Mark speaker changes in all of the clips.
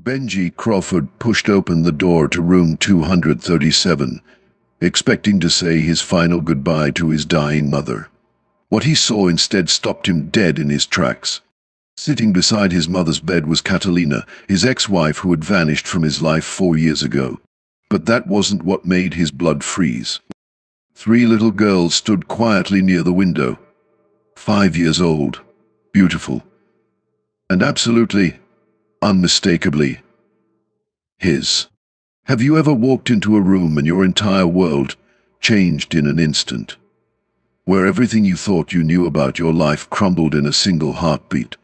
Speaker 1: Benji Crawford pushed open the door to room 237, expecting to say his final goodbye to his dying mother. What he saw instead stopped him dead in his tracks. Sitting beside his mother's bed was Catalina, his ex-wife who had vanished from his life 4 years ago. But that wasn't what made his blood freeze. 3 little girls stood quietly near the window. 5 years old, beautiful, and absolutely, unmistakably, his. Have you ever walked into a room and your entire world changed in an instant? Where everything you thought you knew about your life crumbled in a single heartbeat?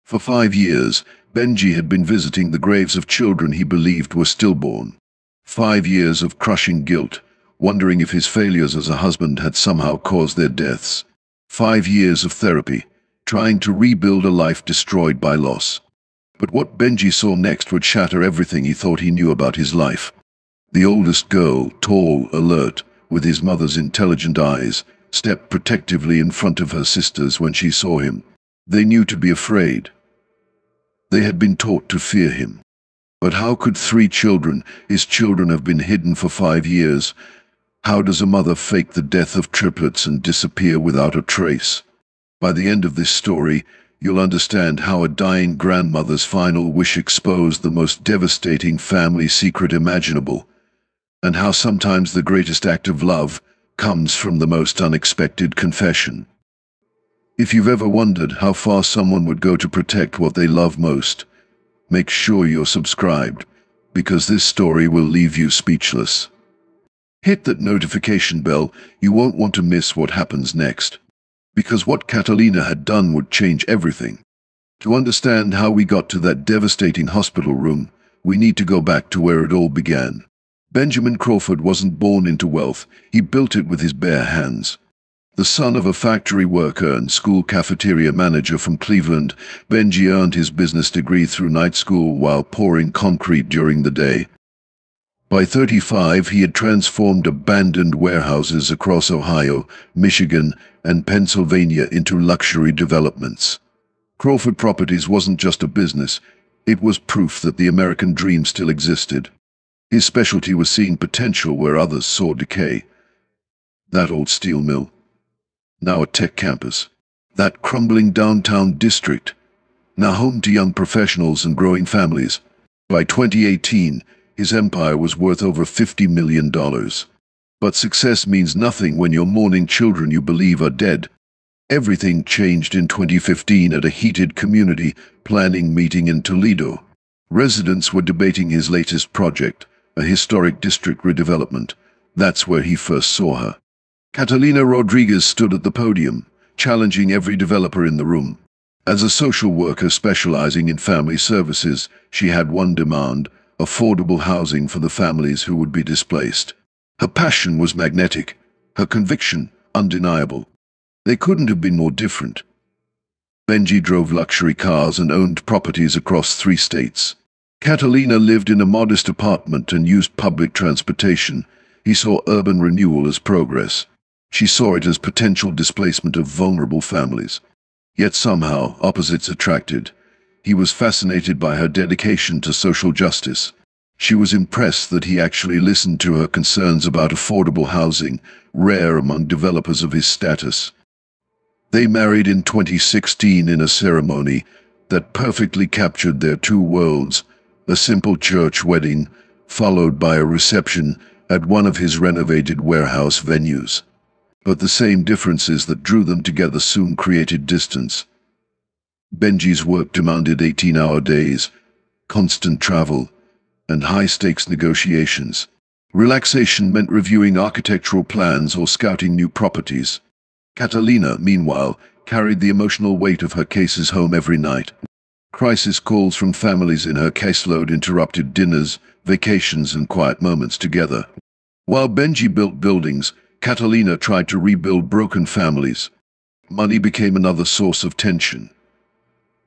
Speaker 1: For 5 years, Benji had been visiting the graves of children he believed were stillborn. 5 years of crushing guilt, wondering if his failures as a husband had somehow caused their deaths. 5 years of therapy, trying to rebuild a life destroyed by loss. But what Benji saw next would shatter everything he thought he knew about his life. The oldest girl, tall, alert, with his mother's intelligent eyes, stepped protectively in front of her sisters when she saw him. They knew to be afraid. They had been taught to fear him. But how could 3 children, his children, have been hidden for 5 years? How does a mother fake the death of triplets and disappear without a trace? By the end of this story, you'll understand how a dying grandmother's final wish exposed the most devastating family secret imaginable, and how sometimes the greatest act of love comes from the most unexpected confession. If you've ever wondered how far someone would go to protect what they love most, make sure you're subscribed, because this story will leave you speechless. Hit that notification bell, you won't want to miss what happens next. Because what Catalina had done would change everything. To understand how we got to that devastating hospital room, we need to go back to where it all began. Benjamin Crawford wasn't born into wealth, he built it with his bare hands. The son of a factory worker and school cafeteria manager from Cleveland, Benji earned his business degree through night school while pouring concrete during the day. By 35, he had transformed abandoned warehouses across Ohio, Michigan, and Pennsylvania into luxury developments. Crawford Properties wasn't just a business, it was proof that the American dream still existed. His specialty was seeing potential where others saw decay. That old steel mill, now a tech campus. That crumbling downtown district, now home to young professionals and growing families. By 2018, his empire was worth over $50 million. But success means nothing when your mourning children you believe are dead. Everything changed in 2015 at a heated community planning meeting in Toledo. Residents were debating his latest project, a historic district redevelopment. That's where he first saw her. Catalina Rodriguez stood at the podium, challenging every developer in the room. As a social worker specializing in family services, she had one demand: affordable housing for the families who would be displaced. Her passion was magnetic, her conviction undeniable. They couldn't have been more different. Benji drove luxury cars and owned properties across 3 states. Catalina lived in a modest apartment and used public transportation. He saw urban renewal as progress. She saw it as potential displacement of vulnerable families. Yet somehow, opposites attracted. He was fascinated by her dedication to social justice. She was impressed that he actually listened to her concerns about affordable housing, rare among developers of his status. They married in 2016 in a ceremony that perfectly captured their 2 worlds, a simple church wedding, followed by a reception at one of his renovated warehouse venues. But the same differences that drew them together soon created distance. Benji's work demanded 18-hour days, constant travel, and high-stakes negotiations. Relaxation meant reviewing architectural plans or scouting new properties. Catalina, meanwhile, carried the emotional weight of her cases home every night. Crisis calls from families in her caseload interrupted dinners, vacations, and quiet moments together. While Benji built buildings, Catalina tried to rebuild broken families. Money became another source of tension.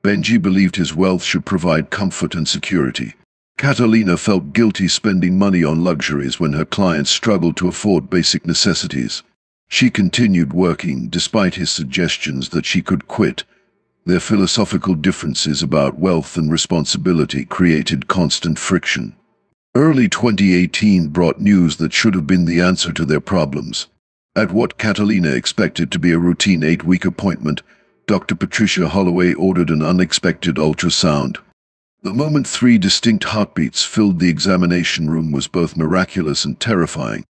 Speaker 1: Benji believed his wealth should provide comfort and security. Catalina felt guilty spending money on luxuries when her clients struggled to afford basic necessities. She continued working despite his suggestions that she could quit, Their philosophical differences about wealth and responsibility created constant friction. Early 2018 brought news that should have been the answer to their problems. At what Catalina expected to be a routine 8-week appointment, Dr. Patricia Holloway ordered an unexpected ultrasound. The moment 3 distinct heartbeats filled the examination room was both miraculous and terrifying.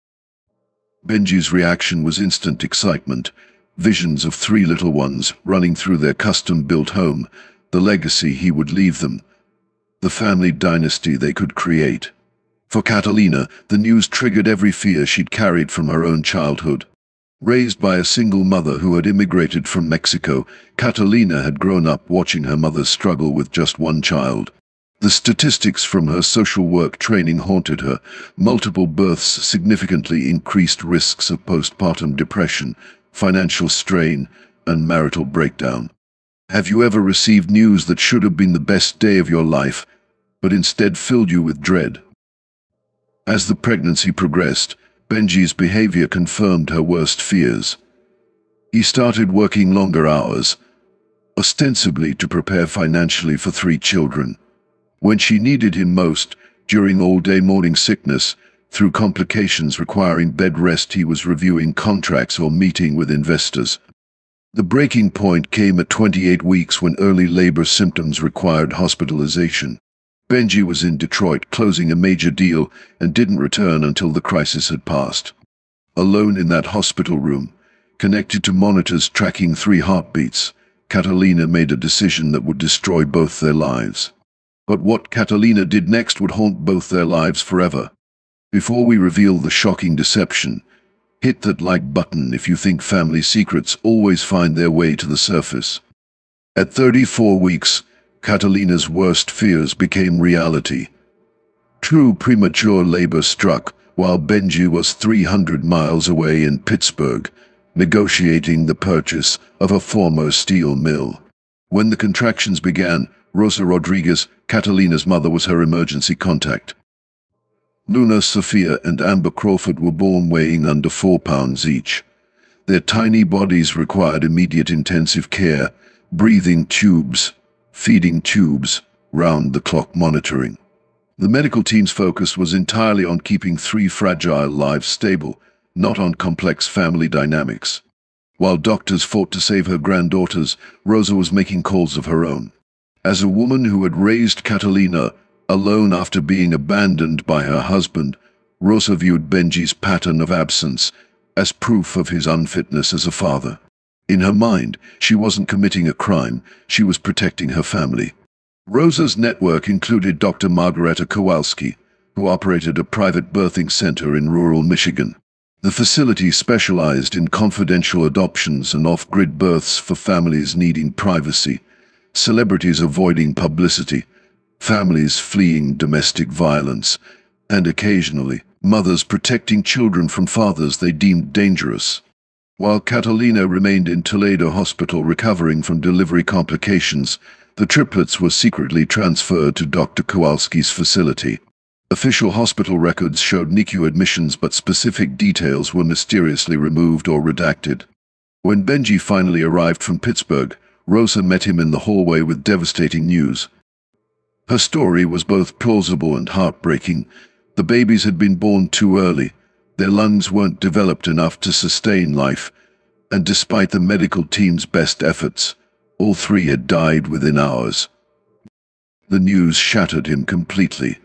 Speaker 1: Benji's reaction was instant excitement, visions of 3 little ones running through their custom-built home, the legacy he would leave them, the family dynasty they could create. For Catalina, the news triggered every fear she'd carried from her own childhood. Raised by a single mother who had immigrated from Mexico, Catalina had grown up watching her mother struggle with just one child. The statistics from her social work training haunted her. Multiple births significantly increased risks of postpartum depression, financial strain, and marital breakdown. Have you ever received news that should have been the best day of your life, but instead filled you with dread? As the pregnancy progressed, Benji's behavior confirmed her worst fears. He started working longer hours, ostensibly to prepare financially for 3 children. When she needed him most, during all-day morning sickness, through complications requiring bed rest, he was reviewing contracts or meeting with investors. The breaking point came at 28 weeks when early labor symptoms required hospitalization. Benji was in Detroit closing a major deal and didn't return until the crisis had passed. Alone in that hospital room, connected to monitors tracking 3 heartbeats, Catalina made a decision that would destroy both their lives. But what Catalina did next would haunt both their lives forever. Before we reveal the shocking deception, hit that like button if you think family secrets always find their way to the surface. At 34 weeks, Catalina's worst fears became reality. True premature labor struck while Benji was 300 miles away in Pittsburgh, negotiating the purchase of a former steel mill. When the contractions began, Rosa Rodriguez, Catalina's mother, was her emergency contact. Luna, Sophia, and Amber Crawford were born weighing under 4 pounds each. Their tiny bodies required immediate intensive care, breathing tubes, feeding tubes, round-the-clock monitoring. The medical team's focus was entirely on keeping 3 fragile lives stable, not on complex family dynamics. While doctors fought to save her granddaughters, Rosa was making calls of her own. As a woman who had raised Catalina alone after being abandoned by her husband, Rosa viewed Benji's pattern of absence as proof of his unfitness as a father. In her mind, she wasn't committing a crime, she was protecting her family. Rosa's network included Dr. Margareta Kowalski, who operated a private birthing center in rural Michigan. The facility specialized in confidential adoptions and off-grid births for families needing privacy, celebrities avoiding publicity, families fleeing domestic violence, and occasionally, mothers protecting children from fathers they deemed dangerous. While Catalina remained in Toledo Hospital recovering from delivery complications, the triplets were secretly transferred to Dr. Kowalski's facility. Official hospital records showed NICU admissions, but specific details were mysteriously removed or redacted. When Benji finally arrived from Pittsburgh, Rosa met him in the hallway with devastating news. Her story was both plausible and heartbreaking. The babies had been born too early. Their lungs weren't developed enough to sustain life, and despite the medical team's best efforts, all 3 had died within hours. The news shattered him completely.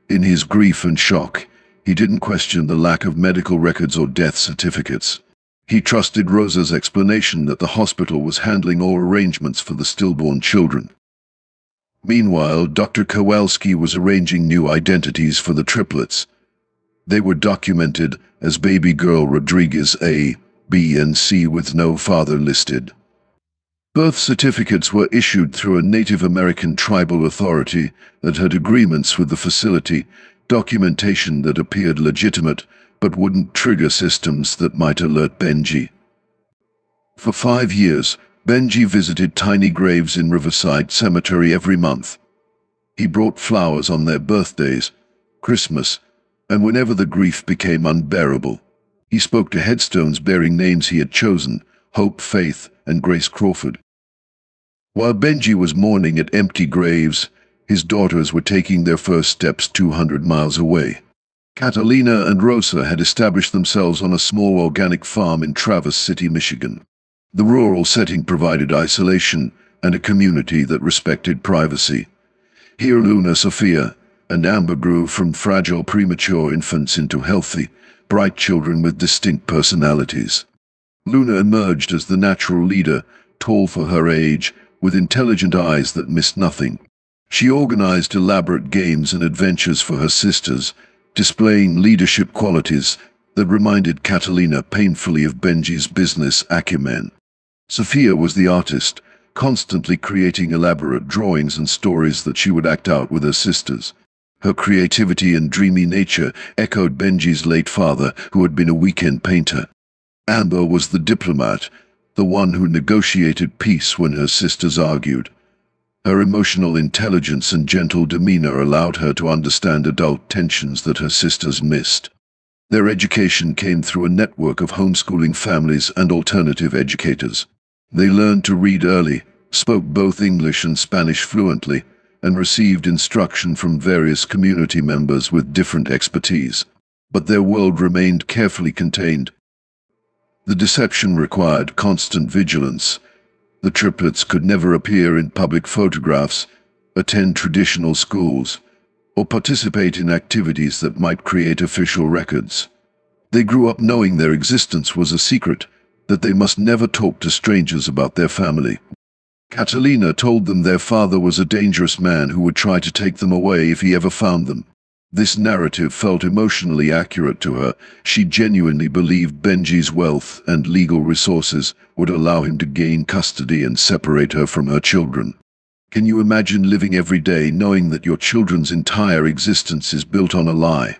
Speaker 1: In his grief and shock, he didn't question the lack of medical records or death certificates. He trusted Rosa's explanation that the hospital was handling all arrangements for the stillborn children. Meanwhile, Dr. Kowalski was arranging new identities for the triplets. They were documented as baby girl Rodriguez A, B, and C with no father listed. Birth certificates were issued through a Native American tribal authority that had agreements with the facility, documentation that appeared legitimate but wouldn't trigger systems that might alert Benji. For 5 years, Benji visited tiny graves in Riverside Cemetery every month. He brought flowers on their birthdays, Christmas, and whenever the grief became unbearable. He spoke to headstones bearing names he had chosen: Hope, Faith, and Grace Crawford. While Benji was mourning at empty graves, his daughters were taking their first steps 200 miles away. Catalina and Rosa had established themselves on a small organic farm in Traverse City, Michigan. The rural setting provided isolation and a community that respected privacy. Here Luna, Sophia, and Amber grew from fragile premature infants into healthy, bright children with distinct personalities. Luna emerged as the natural leader, tall for her age, with intelligent eyes that missed nothing. She organized elaborate games and adventures for her sisters, displaying leadership qualities that reminded Catalina painfully of Benji's business acumen. Sophia was the artist, constantly creating elaborate drawings and stories that she would act out with her sisters. Her creativity and dreamy nature echoed Benji's late father, who had been a weekend painter. Amber was the diplomat, the one who negotiated peace when her sisters argued. Her emotional intelligence and gentle demeanor allowed her to understand adult tensions that her sisters missed. Their education came through a network of homeschooling families and alternative educators. They learned to read early, spoke both English and Spanish fluently, and received instruction from various community members with different expertise. But their world remained carefully contained. The deception required constant vigilance. The triplets could never appear in public photographs, attend traditional schools, or participate in activities that might create official records. They grew up knowing their existence was a secret, that they must never talk to strangers about their family. Catalina told them their father was a dangerous man who would try to take them away if he ever found them. This narrative felt emotionally accurate to her. She genuinely believed Benji's wealth and legal resources would allow him to gain custody and separate her from her children. Can you imagine living every day knowing that your children's entire existence is built on a lie?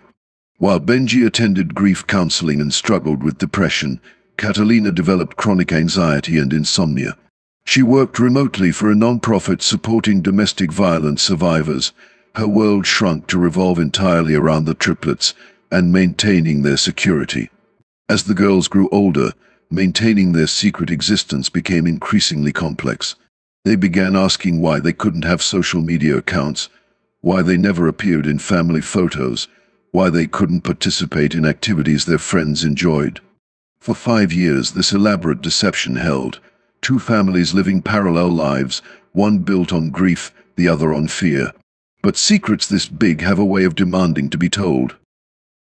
Speaker 1: While Benji attended grief counseling and struggled with depression, Catalina developed chronic anxiety and insomnia. She worked remotely for a non-profit supporting domestic violence survivors. Her world shrunk to revolve entirely around the triplets and maintaining their security. As the girls grew older, maintaining their secret existence became increasingly complex. They began asking why they couldn't have social media accounts, why they never appeared in family photos, why they couldn't participate in activities their friends enjoyed. For 5 years, this elaborate deception held. Two families living parallel lives, one built on grief, the other on fear. But secrets this big have a way of demanding to be told.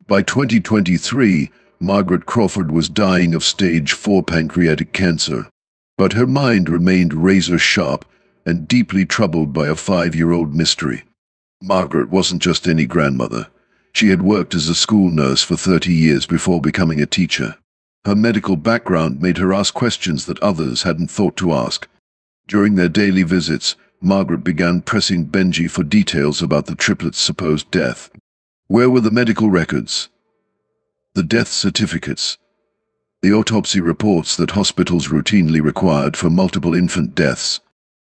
Speaker 1: By 2023, Margaret Crawford was dying of stage 4 pancreatic cancer. But her mind remained razor-sharp and deeply troubled by a 5-year-old mystery. Margaret wasn't just any grandmother. She had worked as a school nurse for 30 years before becoming a teacher. Her medical background made her ask questions that others hadn't thought to ask. During their daily visits, Margaret began pressing Benji for details about the triplets' supposed death. Where were the medical records? The death certificates? The autopsy reports that hospitals routinely required for multiple infant deaths?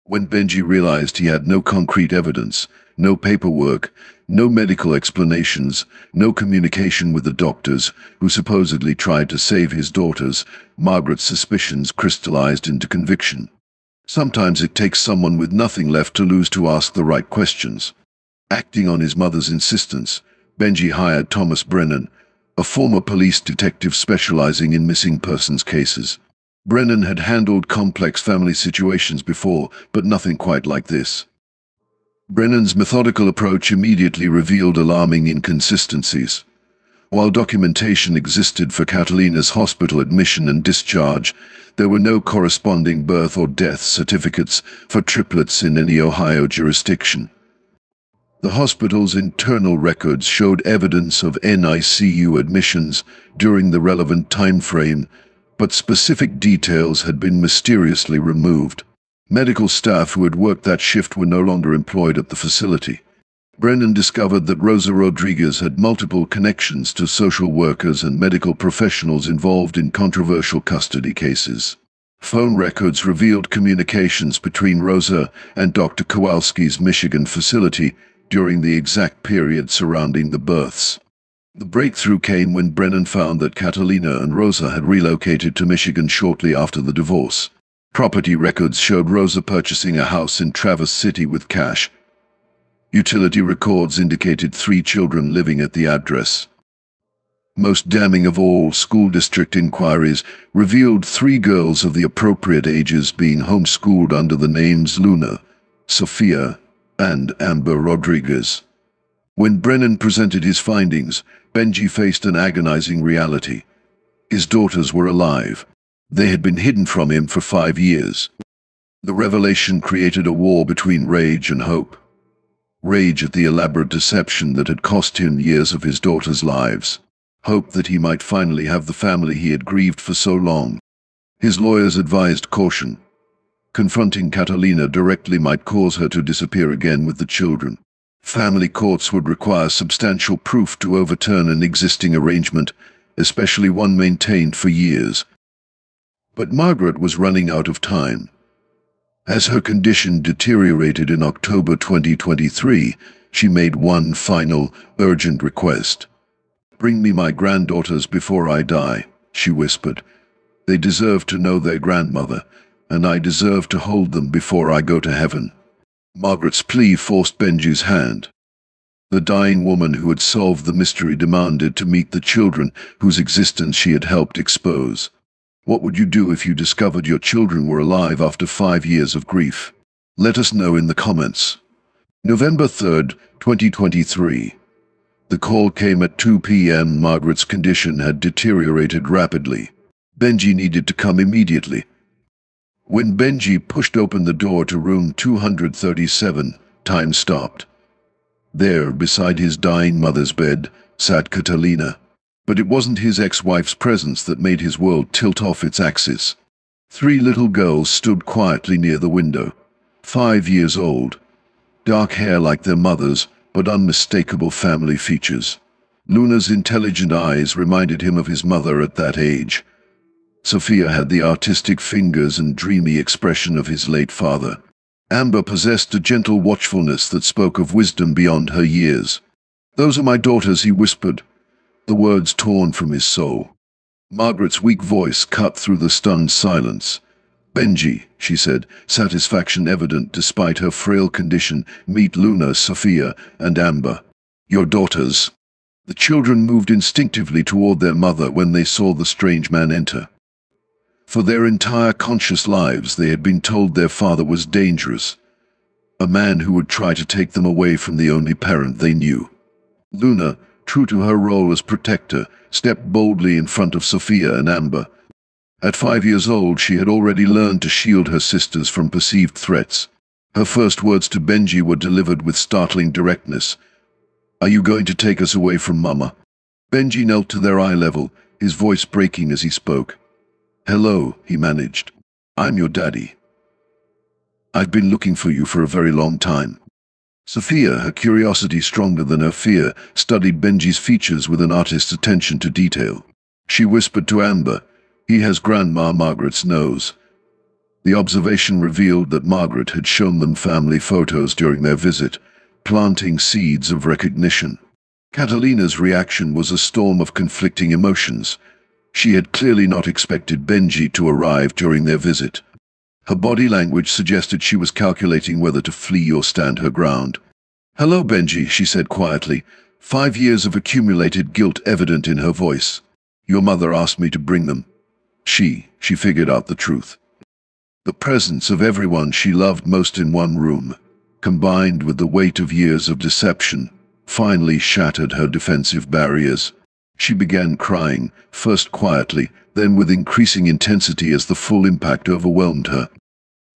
Speaker 1: When Benji realized he had no concrete evidence, no paperwork, no medical explanations, no communication with the doctors, who supposedly tried to save his daughters, Margaret's suspicions crystallized into conviction. Sometimes it takes someone with nothing left to lose to ask the right questions. Acting on his mother's insistence, Benji hired Thomas Brennan, a former police detective specializing in missing persons cases. Brennan had handled complex family situations before, but nothing quite like this. Brennan's methodical approach immediately revealed alarming inconsistencies. While documentation existed for Catalina's hospital admission and discharge, there were no corresponding birth or death certificates for triplets in any Ohio jurisdiction. The hospital's internal records showed evidence of NICU admissions during the relevant time frame, but specific details had been mysteriously removed. Medical staff who had worked that shift were no longer employed at the facility. Brennan discovered that Rosa Rodriguez had multiple connections to social workers and medical professionals involved in controversial custody cases. Phone records revealed communications between Rosa and Dr. Kowalski's Michigan facility during the exact period surrounding the births. The breakthrough came when Brennan found that Catalina and Rosa had relocated to Michigan shortly after the divorce. Property records showed Rosa purchasing a house in Traverse City with cash. Utility records indicated 3 children living at the address. Most damning of all, school district inquiries revealed 3 girls of the appropriate ages being homeschooled under the names Luna, Sophia, and Amber Rodriguez. When Brennan presented his findings, Benji faced an agonizing reality. His daughters were alive. They had been hidden from him for 5 years. The revelation created a war between rage and hope. Rage at the elaborate deception that had cost him years of his daughters' lives. Hope that he might finally have the family he had grieved for so long. His lawyers advised caution. Confronting Catalina directly might cause her to disappear again with the children. Family courts would require substantial proof to overturn an existing arrangement, especially one maintained for years. But Margaret was running out of time. As her condition deteriorated in October 2023, she made one final, urgent request. "Bring me my granddaughters before I die," she whispered. "They deserve to know their grandmother, and I deserve to hold them before I go to heaven." Margaret's plea forced Benji's hand. The dying woman who had solved the mystery demanded to meet the children whose existence she had helped expose. What would you do if you discovered your children were alive after 5 years of grief? Let us know in the comments. November 3rd, 2023. The call came at 2 p.m. Margaret's condition had deteriorated rapidly. Benji needed to come immediately. When Benji pushed open the door to room 237, time stopped. There, beside his dying mother's bed, sat Catalina. But it wasn't his ex-wife's presence that made his world tilt off its axis. 3 little girls stood quietly near the window. 5 years old. Dark hair like their mother's, but unmistakable family features. Luna's intelligent eyes reminded him of his mother at that age. Sophia had the artistic fingers and dreamy expression of his late father. Amber possessed a gentle watchfulness that spoke of wisdom beyond her years. "Those are my daughters," he whispered, the words torn from his soul. Margaret's weak voice cut through the stunned silence. "Benji," she said, satisfaction evident despite her frail condition, "meet Luna, Sophia, and Amber. Your daughters." The children moved instinctively toward their mother when they saw the strange man enter. For their entire conscious lives they had been told their father was dangerous, a man who would try to take them away from the only parent they knew. Luna, true to her role as protector, stepped boldly in front of Sophia and Amber. At 5 years old, she had already learned to shield her sisters from perceived threats. Her first words to Benji were delivered with startling directness. "Are you going to take us away from Mama?" Benji knelt to their eye level, his voice breaking as he spoke. "Hello," he managed. "I'm your daddy. I've been looking for you for a very long time." Sophia, her curiosity stronger than her fear, studied Benji's features with an artist's attention to detail. She whispered to Amber, "He has Grandma Margaret's nose." The observation revealed that Margaret had shown them family photos during their visit, planting seeds of recognition. Catalina's reaction was a storm of conflicting emotions. She had clearly not expected Benji to arrive during their visit. Her body language suggested she was calculating whether to flee or stand her ground. "Hello, Benji," she said quietly, 5 years of accumulated guilt evident in her voice. "Your mother asked me to bring them." She figured out the truth. The presence of everyone she loved most in one room, combined with the weight of years of deception, finally shattered her defensive barriers. She began crying, first quietly, then with increasing intensity as the full impact overwhelmed her.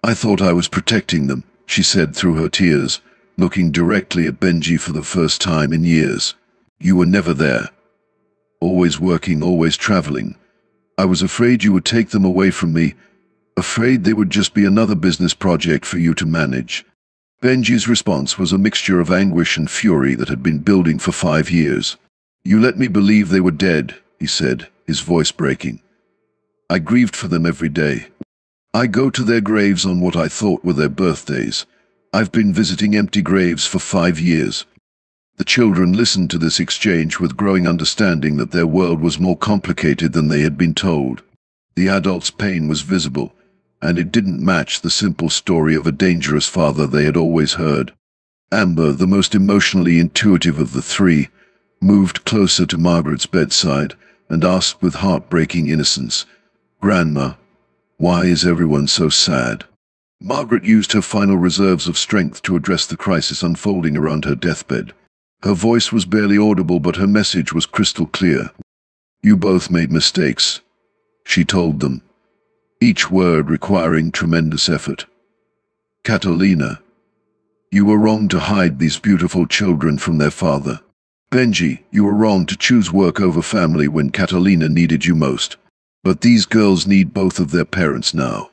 Speaker 1: "I thought I was protecting them," she said through her tears, looking directly at Benji for the first time in years. "You were never there. Always working, always traveling. I was afraid you would take them away from me, afraid they would just be another business project for you to manage." Benji's response was a mixture of anguish and fury that had been building for 5 years. "You let me believe they were dead," he said, his voice breaking. "I grieved for them every day. I go to their graves on what I thought were their birthdays. I've been visiting empty graves for 5 years." The children listened to this exchange with growing understanding that their world was more complicated than they had been told. The adult's pain was visible, and it didn't match the simple story of a dangerous father they had always heard. Amber, the most emotionally intuitive of the three, moved closer to Margaret's bedside and asked with heartbreaking innocence, "Grandma, why is everyone so sad?" Margaret used her final reserves of strength to address the crisis unfolding around her deathbed. Her voice was barely audible, but her message was crystal clear. "You both made mistakes," she told them, each word requiring tremendous effort. "Catalina, you were wrong to hide these beautiful children from their father. Benji, you were wrong to choose work over family when Catalina needed you most. But these girls need both of their parents now."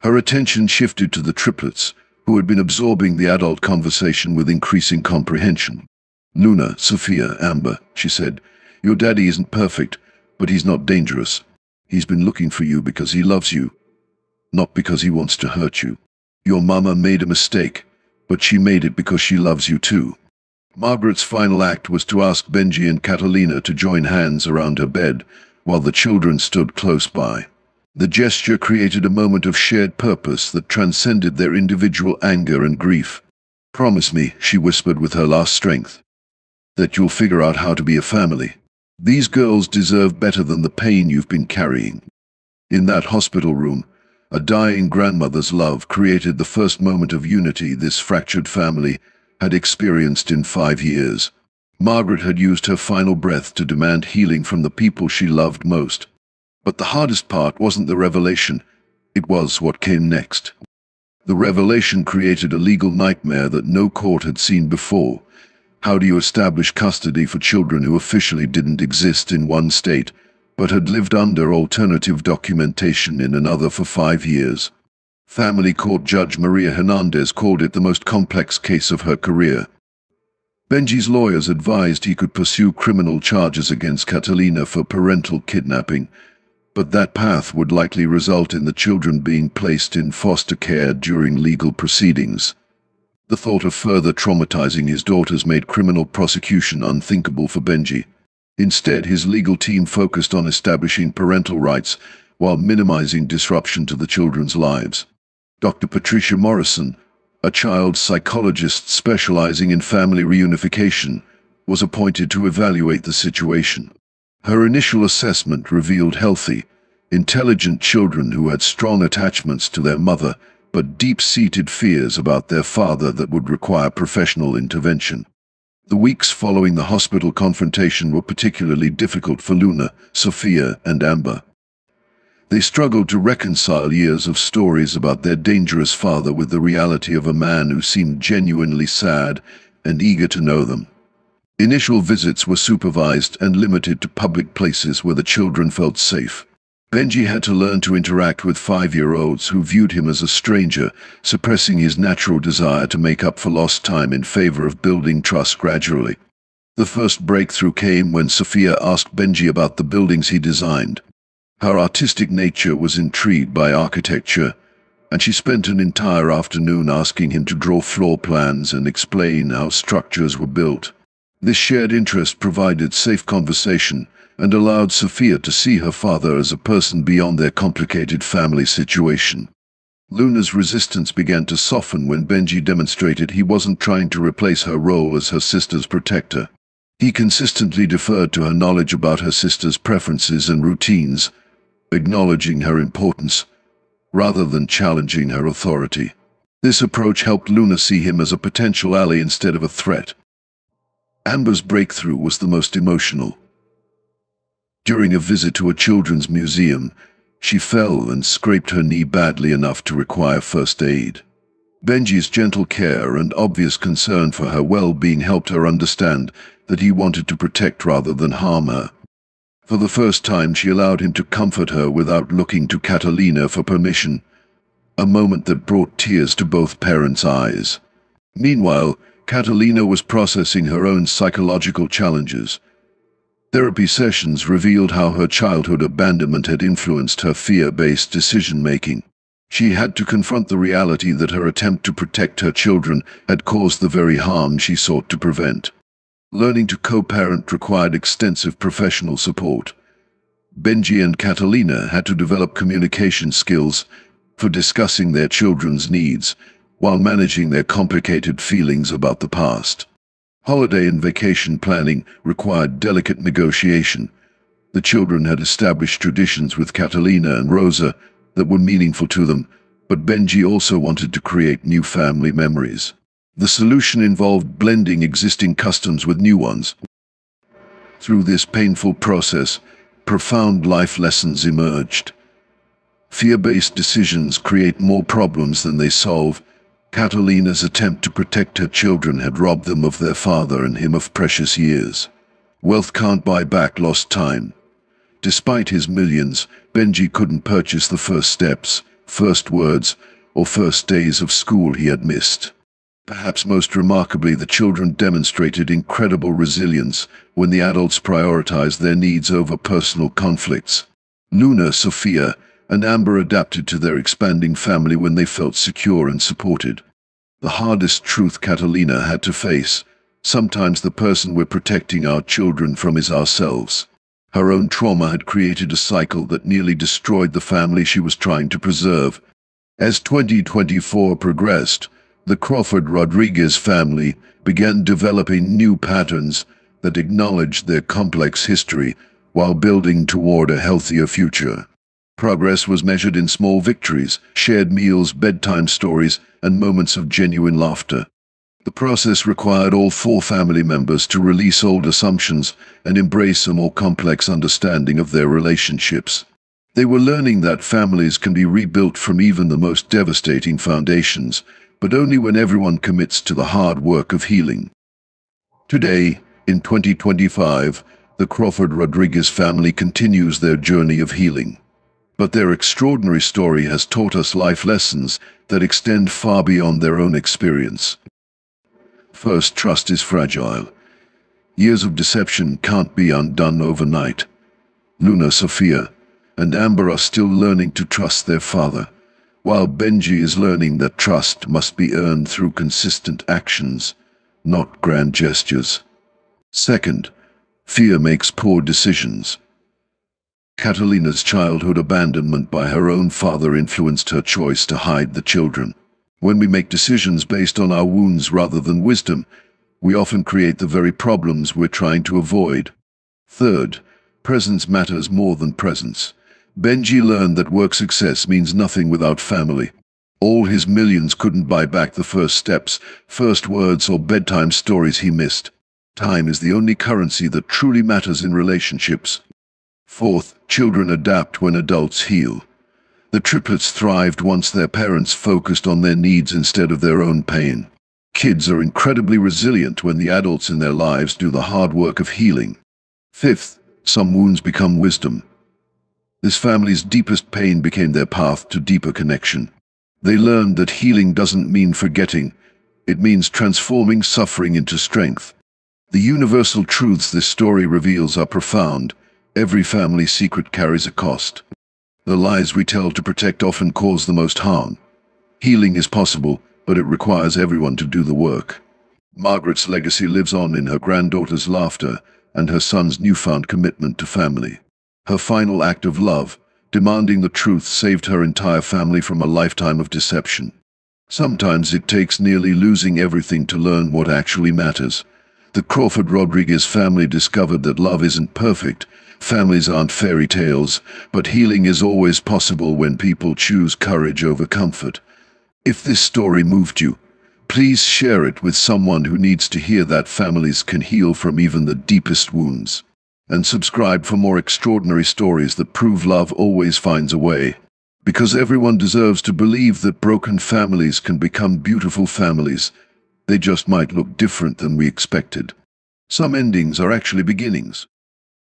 Speaker 1: Her attention shifted to the triplets, who had been absorbing the adult conversation with increasing comprehension. "Luna, Sophia, Amber," she said, "your daddy isn't perfect, but he's not dangerous. He's been looking for you because he loves you, not because he wants to hurt you. Your mama made a mistake, but she made it because she loves you too." Margaret's final act was to ask Benji and Catalina to join hands around her bed, while the children stood close by. The gesture created a moment of shared purpose that transcended their individual anger and grief. "Promise me," she whispered with her last strength, "that you'll figure out how to be a family. These girls deserve better than the pain you've been carrying." In that hospital room, a dying grandmother's love created the first moment of unity this fractured family had experienced in 5 years. Margaret had used her final breath to demand healing from the people she loved most. But the hardest part wasn't the revelation, it was what came next. The revelation created a legal nightmare that no court had seen before. How do you establish custody for children who officially didn't exist in one state, but had lived under alternative documentation in another for 5 years? Family court judge Maria Hernandez called it the most complex case of her career. Benji's lawyers advised he could pursue criminal charges against Catalina for parental kidnapping, but that path would likely result in the children being placed in foster care during legal proceedings. The thought of further traumatizing his daughters made criminal prosecution unthinkable for Benji. Instead, his legal team focused on establishing parental rights while minimizing disruption to the children's lives. Dr. Patricia Morrison, a child psychologist specializing in family reunification, was appointed to evaluate the situation. Her initial assessment revealed healthy, intelligent children who had strong attachments to their mother, but deep-seated fears about their father that would require professional intervention. The weeks following the hospital confrontation were particularly difficult for Luna, Sophia, and Amber. They struggled to reconcile years of stories about their dangerous father with the reality of a man who seemed genuinely sad and eager to know them. Initial visits were supervised and limited to public places where the children felt safe. Benji had to learn to interact with 5-year-olds who viewed him as a stranger, suppressing his natural desire to make up for lost time in favor of building trust gradually. The first breakthrough came when Sophia asked Benji about the buildings he designed. Her artistic nature was intrigued by architecture, and she spent an entire afternoon asking him to draw floor plans and explain how structures were built. This shared interest provided safe conversation and allowed Sophia to see her father as a person beyond their complicated family situation. Luna's resistance began to soften when Benji demonstrated he wasn't trying to replace her role as her sister's protector. He consistently deferred to her knowledge about her sister's preferences and routines, acknowledging her importance rather than challenging her authority. This approach helped Luna see him as a potential ally instead of a threat. Amber's breakthrough was the most emotional. During a visit to a children's museum, she fell and scraped her knee badly enough to require first aid. Benji's gentle care and obvious concern for her well-being helped her understand that he wanted to protect rather than harm her. For the first time, she allowed him to comfort her without looking to Catalina for permission, a moment that brought tears to both parents' eyes. Meanwhile, Catalina was processing her own psychological challenges. Therapy sessions revealed how her childhood abandonment had influenced her fear-based decision-making. She had to confront the reality that her attempt to protect her children had caused the very harm she sought to prevent. Learning to co-parent required extensive professional support. Benji and Catalina had to develop communication skills, for discussing their children's needs while managing their complicated feelings about the past. Holiday and vacation planning required delicate negotiation. The children had established traditions with Catalina and Rosa that were meaningful to them, but Benji also wanted to create new family memories. The solution involved blending existing customs with new ones. Through this painful process, profound life lessons emerged. Fear-based decisions create more problems than they solve. Catalina's attempt to protect her children had robbed them of their father and him of precious years. Wealth can't buy back lost time. Despite his millions, Benji couldn't purchase the first steps, first words, or first days of school he had missed. Perhaps most remarkably, the children demonstrated incredible resilience when the adults prioritized their needs over personal conflicts. Luna, Sophia, and Amber adapted to their expanding family when they felt secure and supported. The hardest truth Catalina had to face: sometimes the person we're protecting our children from is ourselves. Her own trauma had created a cycle that nearly destroyed the family she was trying to preserve. As 2024 progressed, the Crawford Rodriguez family began developing new patterns that acknowledged their complex history while building toward a healthier future. Progress was measured in small victories, shared meals, bedtime stories, and moments of genuine laughter. The process required all four family members to release old assumptions and embrace a more complex understanding of their relationships. They were learning that families can be rebuilt from even the most devastating foundations, but only when everyone commits to the hard work of healing. Today, in 2025, the Crawford Rodriguez family continues their journey of healing. But their extraordinary story has taught us life lessons that extend far beyond their own experience. First, trust is fragile. Years of deception can't be undone overnight. Luna, Sophia, and Amber are still learning to trust their father, while Benji is learning that trust must be earned through consistent actions, not grand gestures. Second, fear makes poor decisions. Catalina's childhood abandonment by her own father influenced her choice to hide the children. When we make decisions based on our wounds rather than wisdom, we often create the very problems we're trying to avoid. Third, presence matters more than presence. Benji learned that work success means nothing without family. All his millions couldn't buy back the first steps, first words, or bedtime stories he missed. Time is the only currency that truly matters in relationships. Fourth, children adapt when adults heal. The triplets thrived once their parents focused on their needs instead of their own pain. Kids are incredibly resilient when the adults in their lives do the hard work of healing. Fifth, some wounds become wisdom. This family's deepest pain became their path to deeper connection. They learned that healing doesn't mean forgetting, it means transforming suffering into strength. The universal truths this story reveals are profound. Every family secret carries a cost. The lies we tell to protect often cause the most harm. Healing is possible, but it requires everyone to do the work. Margaret's legacy lives on in her granddaughter's laughter and her son's newfound commitment to family. Her final act of love, demanding the truth, saved her entire family from a lifetime of deception. Sometimes it takes nearly losing everything to learn what actually matters. The Crawford Rodriguez family discovered that love isn't perfect. Families aren't fairy tales, but healing is always possible when people choose courage over comfort. If this story moved you, please share it with someone who needs to hear that families can heal from even the deepest wounds. And subscribe for more extraordinary stories that prove love always finds a way. Because everyone deserves to believe that broken families can become beautiful families. They just might look different than we expected. Some endings are actually beginnings.